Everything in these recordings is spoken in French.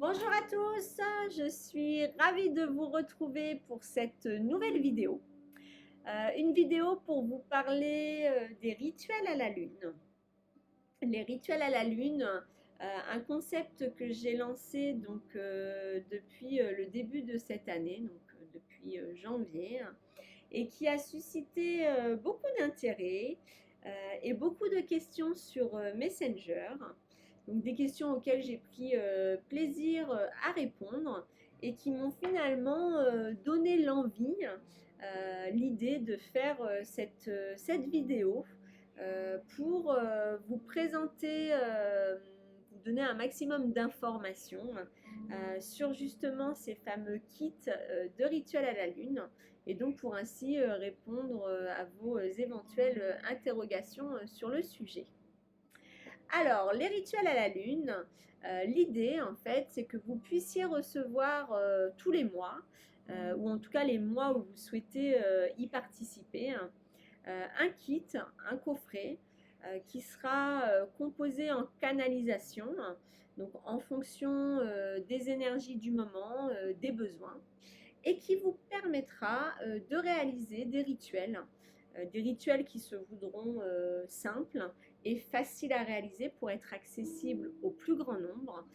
Bonjour à tous, je suis ravie de vous retrouver pour cette nouvelle vidéo. Une vidéo pour vous parler des rituels à la lune. Les rituels à la lune, un concept que j'ai lancé depuis le début de cette année, depuis janvier, et qui a suscité beaucoup d'intérêt et beaucoup de questions sur Messenger. Donc des questions auxquelles j'ai pris plaisir à répondre et qui m'ont finalement donné l'envie, l'idée de faire cette vidéo pour vous présenter, vous donner un maximum d'informations sur justement ces fameux kits de rituels à la lune et donc pour ainsi répondre à vos éventuelles interrogations sur le sujet. Alors, les rituels à la lune, l'idée en fait, c'est que vous puissiez recevoir tous les mois, ou en tout cas les mois où vous souhaitez y participer, hein, un kit, un coffret qui sera composé en canalisation, donc en fonction des énergies du moment, des besoins, et qui vous permettra de réaliser des rituels qui se voudront simples et faciles à réaliser pour être accessibles au plus grand nombre.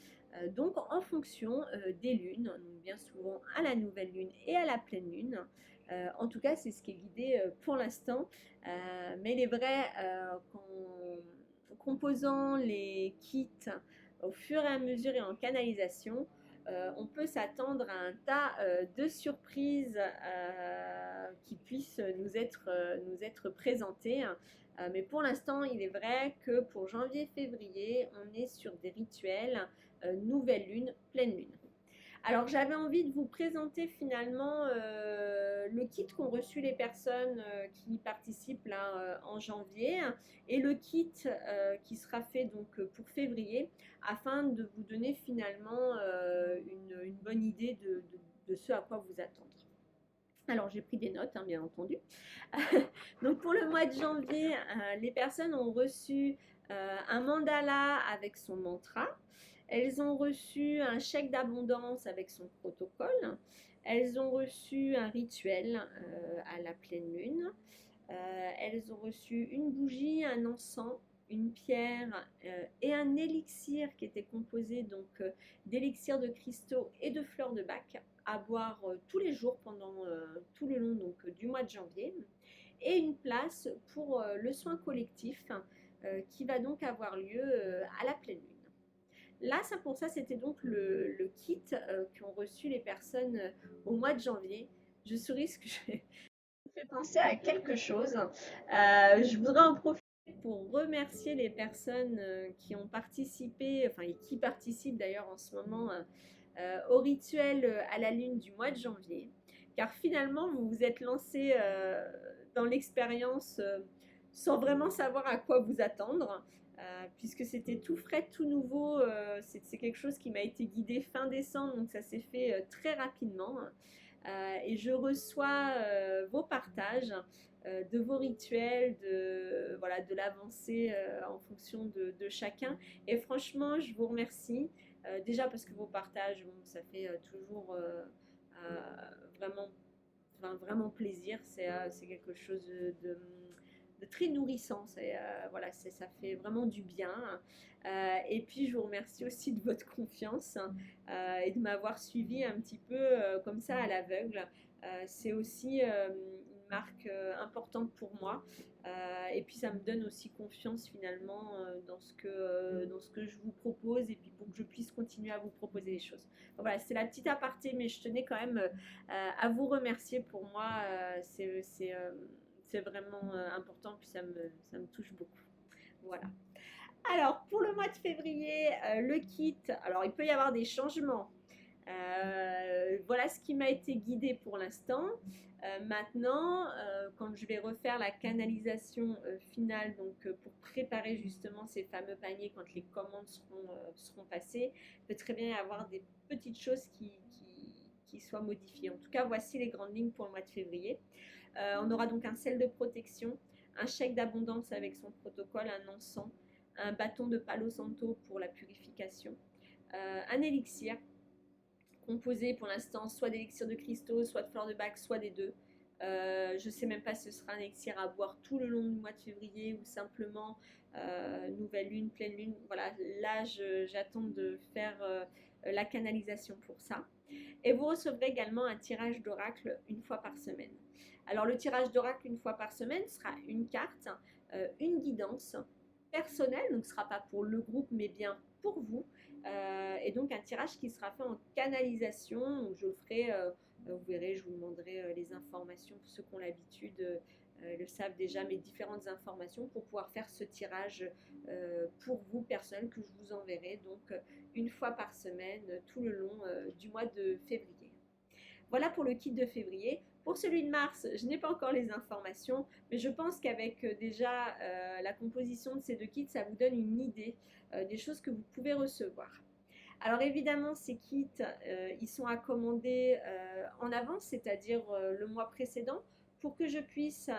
Donc en fonction des lunes, donc bien souvent à la nouvelle lune et à la pleine lune. En tout cas, c'est ce qui est guidé pour l'instant. Mais il est vrai qu'en composant les kits au fur et à mesure et en canalisation, on peut s'attendre à un tas de surprises qui puissent nous être présentées. Mais pour l'instant, il est vrai que pour janvier-février, on est sur des rituels nouvelle lune, pleine lune. Alors j'avais envie de vous présenter finalement le kit qu'ont reçu les personnes qui participent là en janvier et le kit qui sera fait donc pour février afin de vous donner finalement une bonne idée de ce à quoi vous attendre. Alors j'ai pris des notes, hein, bien entendu. Donc pour le mois de janvier, les personnes ont reçu un mandala avec son mantra. Elles ont reçu un chèque d'abondance avec son protocole. Elles ont reçu un rituel à la pleine lune. Elles ont reçu une bougie, un encens, une pierre et un élixir qui était composé donc d'élixirs de cristaux et de fleurs de bac à boire tous les jours pendant tout le long donc, du mois de janvier. Et une place pour le soin collectif qui va donc avoir lieu à la pleine lune. Là, ça pour ça, c'était donc le kit qu'ont reçu les personnes au mois de janvier. Je souris que je fait penser à quelque chose. Je voudrais en profiter pour remercier les personnes qui ont participé, enfin et qui participent d'ailleurs en ce moment au rituel à la lune du mois de janvier. Car finalement, vous vous êtes lancé dans l'expérience sans vraiment savoir à quoi vous attendre. Puisque c'était tout frais, tout nouveau, c'est quelque chose qui m'a été guidé fin décembre, donc ça s'est fait très rapidement. Et je reçois vos partages de vos rituels, voilà, de l'avancée en fonction de chacun. Et franchement, je vous remercie. Déjà parce que vos partages, bon, ça fait toujours vraiment, enfin, vraiment plaisir. C'est quelque chose de très nourrissant. Voilà, ça fait vraiment du bien. Et puis, je vous remercie aussi de votre confiance et de m'avoir suivi un petit peu comme ça à l'aveugle. C'est aussi une marque importante pour moi. Et puis, ça me donne aussi confiance finalement dans ce que je vous propose et puis pour que je puisse continuer à vous proposer des choses. Donc, voilà, c'est la petite aparté, mais je tenais quand même à vous remercier. Pour moi, c'est vraiment important, puis ça me touche beaucoup. Voilà. Alors, pour le mois de février, le kit, alors il peut y avoir des changements. Voilà ce qui m'a été guidé pour l'instant. Maintenant, quand je vais refaire la canalisation finale, donc pour préparer justement ces fameux paniers quand les commandes seront passées, il peut très bien y avoir des petites choses qui soient modifiées. En tout cas, voici les grandes lignes pour le mois de février. On aura donc un sel de protection, un chèque d'abondance avec son protocole, un encens, un bâton de Palo Santo pour la purification, un élixir composé pour l'instant soit d'élixir de cristaux, soit de fleurs de bac, soit des deux. Je ne sais même pas si ce sera un élixir à boire tout le long du mois de février ou simplement nouvelle lune, pleine lune. Voilà, là j'attends de faire la canalisation pour ça. Et vous recevrez également un tirage d'oracle une fois par semaine. Alors le tirage d'oracle une fois par semaine sera une carte, une guidance personnelle, donc ce ne sera pas pour le groupe mais bien pour vous. Et donc un tirage qui sera fait en canalisation, je le ferai, vous verrez, je vous demanderai les informations pour ceux qui ont l'habitude, le savent déjà, mes différentes informations pour pouvoir faire ce tirage pour vous personnel que je vous enverrai donc une fois par semaine tout le long du mois de février. Voilà pour le kit de février. Pour celui de mars, je n'ai pas encore les informations, mais je pense qu'avec déjà la composition de ces deux kits, ça vous donne une idée des choses que vous pouvez recevoir. Alors évidemment, ces kits, ils sont à commander en avance, c'est-à-dire le mois précédent, pour que je puisse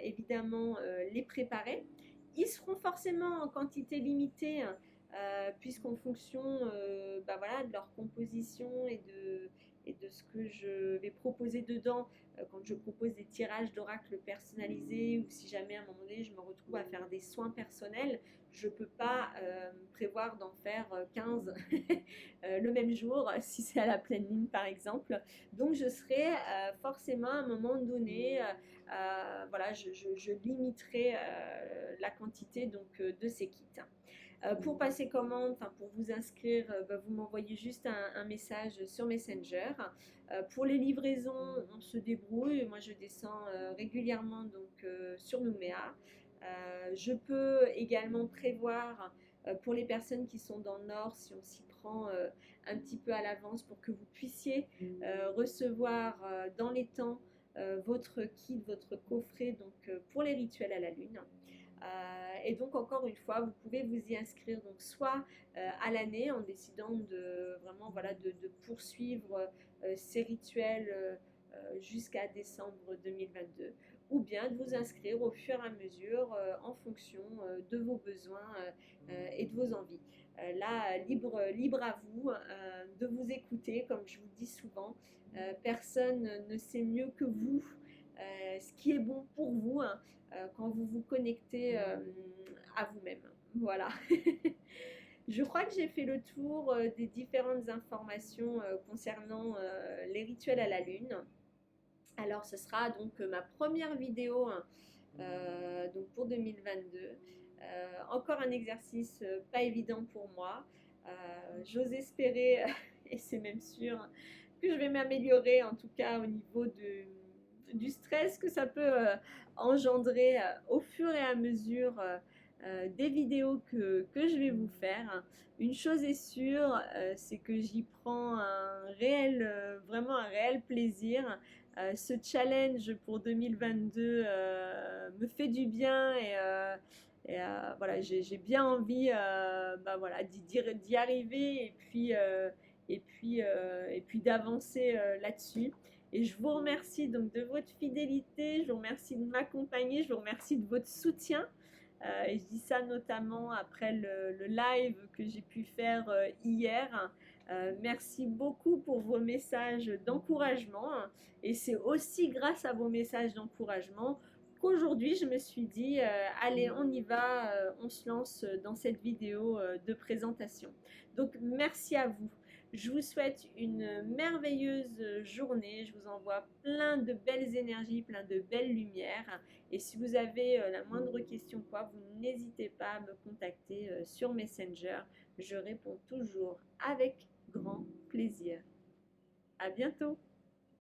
évidemment les préparer. Ils seront forcément en quantité limitée, puisqu'en fonction voilà, de leur composition et de ce que je vais proposer dedans, quand je propose des tirages d'oracle personnalisés ou si jamais à un moment donné je me retrouve à faire des soins personnels, je ne peux pas prévoir d'en faire 15 le même jour si c'est à la pleine lune par exemple. Donc je serai forcément à un moment donné, voilà, je limiterai la quantité donc, de ces kits. Pour passer commande, pour vous inscrire, vous m'envoyez juste un message sur Messenger. Pour les livraisons, on se débrouille. Moi, je descends régulièrement donc, sur Nouméa. Je peux également prévoir pour les personnes qui sont dans le Nord, si on s'y prend un petit peu à l'avance pour que vous puissiez recevoir dans les temps votre kit, votre coffret donc, pour les rituels à la lune. Et donc encore une fois, vous pouvez vous y inscrire donc soit à l'année en décidant de vraiment voilà, de poursuivre ces rituels jusqu'à décembre 2022 ou bien de vous inscrire au fur et à mesure en fonction de vos besoins et de vos envies. Là, libre à vous de vous écouter, comme je vous dis souvent, personne ne sait mieux que vous ce qui est bon pour vous hein, quand vous vous connectez à vous-même. Voilà. Je crois que j'ai fait le tour des différentes informations concernant les rituels à la lune. Alors ce sera donc ma première vidéo hein, donc pour 2022. Encore un exercice pas évident pour moi. J'ose espérer, et c'est même sûr, que je vais m'améliorer en tout cas au niveau du stress que ça peut engendrer au fur et à mesure des vidéos que je vais vous faire. Une chose est sûre, c'est que j'y prends vraiment un réel plaisir. Ce challenge pour 2022 me fait du bien et voilà, j'ai bien envie voilà, d'y arriver et puis d'avancer là-dessus. Et je vous remercie donc de votre fidélité, je vous remercie de m'accompagner, je vous remercie de votre soutien. Et je dis ça notamment après le live que j'ai pu faire hier. Merci beaucoup pour vos messages d'encouragement. Et c'est aussi grâce à vos messages d'encouragement qu'aujourd'hui je me suis dit allez on y va, on se lance dans cette vidéo de présentation. Donc merci à vous. Je vous souhaite une merveilleuse journée. Je vous envoie plein de belles énergies, plein de belles lumières. Et si vous avez la moindre question quoi, vous n'hésitez pas à me contacter sur Messenger. Je réponds toujours avec grand plaisir. À bientôt.